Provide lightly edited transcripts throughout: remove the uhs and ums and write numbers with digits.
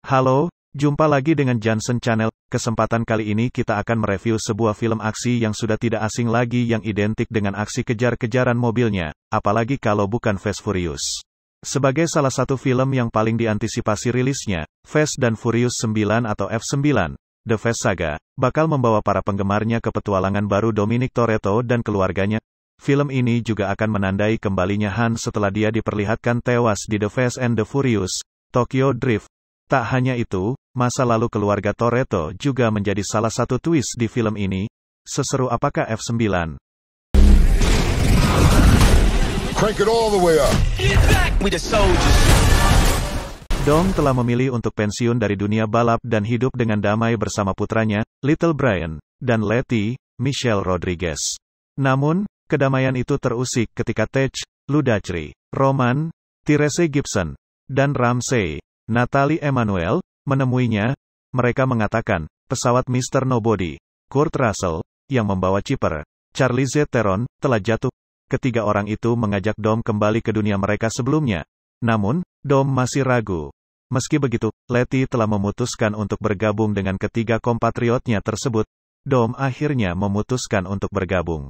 Halo, jumpa lagi dengan Johnson Channel. Kesempatan kali ini kita akan mereview sebuah film aksi yang sudah tidak asing lagi yang identik dengan aksi kejar-kejaran mobilnya, apalagi kalau bukan Fast Furious. Sebagai salah satu film yang paling diantisipasi rilisnya, Fast and Furious 9 atau F9, The Fast Saga, bakal membawa para penggemarnya ke petualangan baru Dominic Toretto dan keluarganya. Film ini juga akan menandai kembalinya Han setelah dia diperlihatkan tewas di The Fast and the Furious, Tokyo Drift. Tak hanya itu, masa lalu keluarga Toretto juga menjadi salah satu twist di film ini. Seseru apakah F9? Crank it all the way up. Get back with the soldiers. Dom telah memilih untuk pensiun dari dunia balap dan hidup dengan damai bersama putranya, Little Brian, dan Letty, Michelle Rodriguez. Namun, kedamaian itu terusik ketika Tej, Ludacri, Roman, Therese Gibson, dan Ramsey, Natalie Emmanuel, menemuinya. Mereka mengatakan, pesawat Mr. Nobody, Kurt Russell, yang membawa Chipper, Charlize Theron, telah jatuh. Ketiga orang itu mengajak Dom kembali ke dunia mereka sebelumnya. Namun, Dom masih ragu. Meski begitu, Letty telah memutuskan untuk bergabung dengan ketiga kompatriotnya tersebut. Dom akhirnya memutuskan untuk bergabung.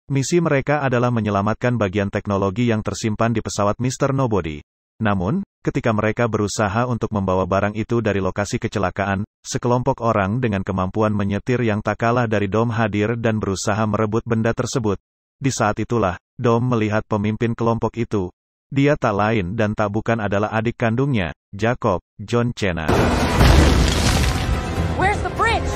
Misi mereka adalah menyelamatkan bagian teknologi yang tersimpan di pesawat Mr. Nobody. Namun, ketika mereka berusaha untuk membawa barang itu dari lokasi kecelakaan, sekelompok orang dengan kemampuan menyetir yang tak kalah dari Dom hadir dan berusaha merebut benda tersebut. Di saat itulah, Dom melihat pemimpin kelompok itu. Dia tak lain dan tak bukan adalah adik kandungnya, Jacob, John Cena. Where's the bridge?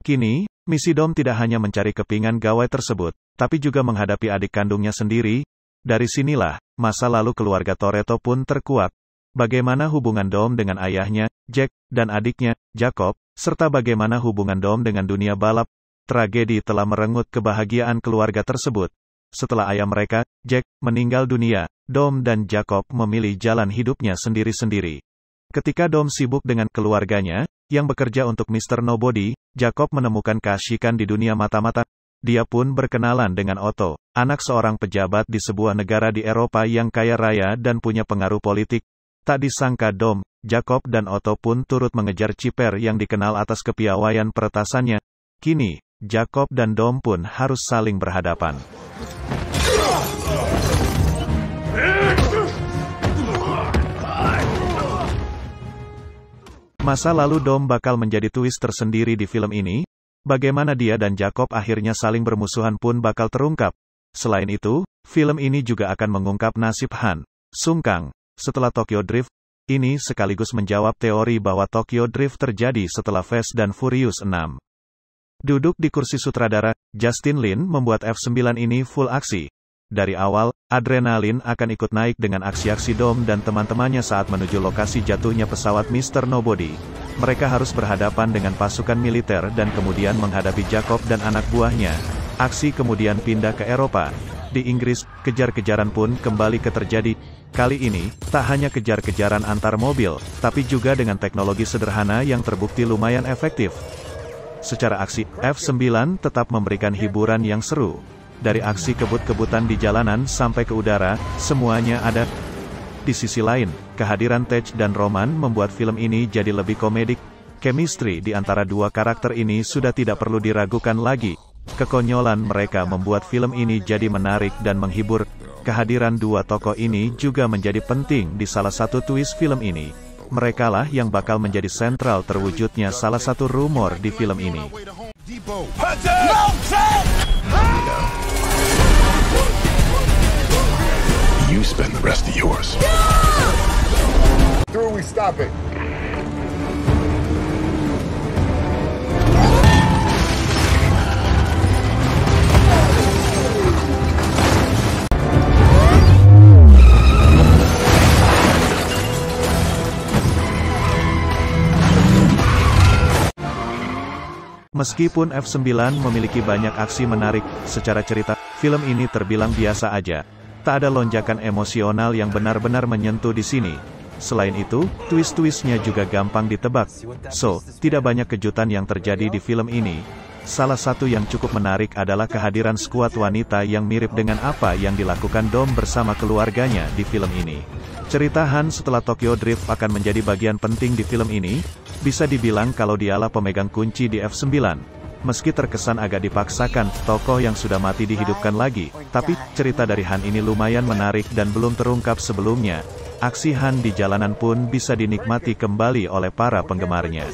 Kini, misi Dom tidak hanya mencari kepingan gawai tersebut, tapi juga menghadapi adik kandungnya sendiri. Dari sinilah, masa lalu keluarga Toretto pun terkuak. Bagaimana hubungan Dom dengan ayahnya, Jack, dan adiknya, Jacob, serta bagaimana hubungan Dom dengan dunia balap. Tragedi telah merenggut kebahagiaan keluarga tersebut. Setelah ayah mereka, Jack, meninggal dunia, Dom dan Jacob memilih jalan hidupnya sendiri-sendiri. Ketika Dom sibuk dengan keluarganya, yang bekerja untuk Mr. Nobody, Jacob menemukan keasyikan di dunia mata-mata. Dia pun berkenalan dengan Otto, anak seorang pejabat di sebuah negara di Eropa yang kaya raya dan punya pengaruh politik. Tak disangka Dom, Jacob dan Otto pun turut mengejar Chipper yang dikenal atas kepiawaian peretasannya. Kini, Jacob dan Dom pun harus saling berhadapan. Masa lalu Dom bakal menjadi twist tersendiri di film ini. Bagaimana dia dan Jacob akhirnya saling bermusuhan pun bakal terungkap. Selain itu, film ini juga akan mengungkap nasib Han Sung Kang setelah Tokyo Drift. Ini sekaligus menjawab teori bahwa Tokyo Drift terjadi setelah Fast and Furious 6. Duduk di kursi sutradara, Justin Lin membuat F9 ini full aksi. Dari awal, adrenalin akan ikut naik dengan aksi-aksi Dom dan teman-temannya saat menuju lokasi jatuhnya pesawat Mr. Nobody. Mereka harus berhadapan dengan pasukan militer dan kemudian menghadapi Jacob dan anak buahnya. Aksi kemudian pindah ke Eropa. Di Inggris, kejar-kejaran pun kembali terjadi. Kali ini, tak hanya kejar-kejaran antar mobil, tapi juga dengan teknologi sederhana yang terbukti lumayan efektif. Secara aksi, F9 tetap memberikan hiburan yang seru. Dari aksi kebut-kebutan di jalanan sampai ke udara, semuanya ada. Di sisi lain, kehadiran Tej dan Roman membuat film ini jadi lebih komedik. Chemistry di antara dua karakter ini sudah tidak perlu diragukan lagi. Kekonyolan mereka membuat film ini jadi menarik dan menghibur. Kehadiran dua tokoh ini juga menjadi penting di salah satu twist film ini. Merekalah yang bakal menjadi sentral terwujudnya salah satu rumor di film ini. You spend the rest of yours. Through we stop it. Meskipun F9 memiliki banyak aksi menarik, secara cerita, film ini terbilang biasa aja. Tak ada lonjakan emosional yang benar-benar menyentuh di sini. Selain itu, twist-twistnya juga gampang ditebak. So, tidak banyak kejutan yang terjadi di film ini. salah satu yang cukup menarik adalah kehadiran skuad wanita yang mirip dengan apa yang dilakukan Dom bersama keluarganya di film ini. Cerita Han setelah Tokyo Drift akan menjadi bagian penting di film ini, bisa dibilang kalau dialah pemegang kunci di F9. Meski terkesan agak dipaksakan, tokoh yang sudah mati dihidupkan lagi, tapi cerita dari Han ini lumayan menarik dan belum terungkap sebelumnya. Aksi Han di jalanan pun bisa dinikmati kembali oleh para penggemarnya.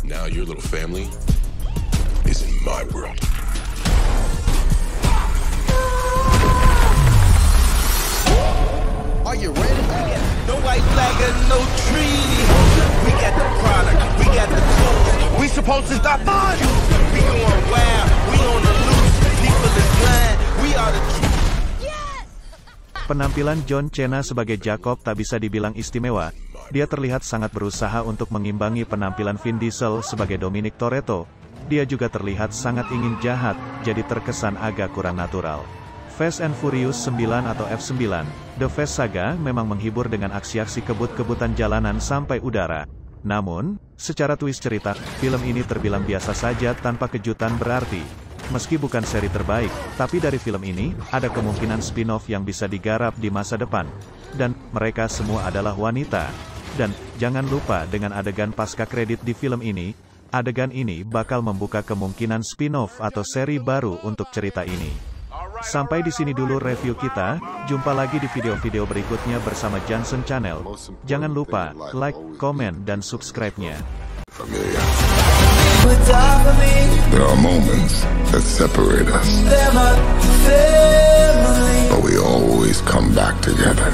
Now your little family is in my world. Are you ready? No white flag and no treaty. We got the product, we got the tools. We supposed to stop on. We going wild, we on the loose. People is blind, we are the truth. Penampilan John Cena sebagai Jacob tak bisa dibilang istimewa. Dia terlihat sangat berusaha untuk mengimbangi penampilan Vin Diesel sebagai Dominic Toretto. Dia juga terlihat sangat ingin jahat, jadi terkesan agak kurang natural. Fast and Furious 9 atau F9, The Fast Saga memang menghibur dengan aksi-aksi kebut-kebutan jalanan sampai udara. Namun, secara twist cerita, film ini terbilang biasa saja tanpa kejutan berarti. Meski bukan seri terbaik, tapi dari film ini, ada kemungkinan spin-off yang bisa digarap di masa depan. Dan, mereka semua adalah wanita. Dan, jangan lupa dengan adegan pasca kredit di film ini, adegan ini bakal membuka kemungkinan spin-off atau seri baru untuk cerita ini. Sampai di sini dulu review kita, jumpa lagi di video-video berikutnya bersama Johnson Channel. Jangan lupa, like, komen, dan subscribe-nya. There are moments that separate us, but we always come back together.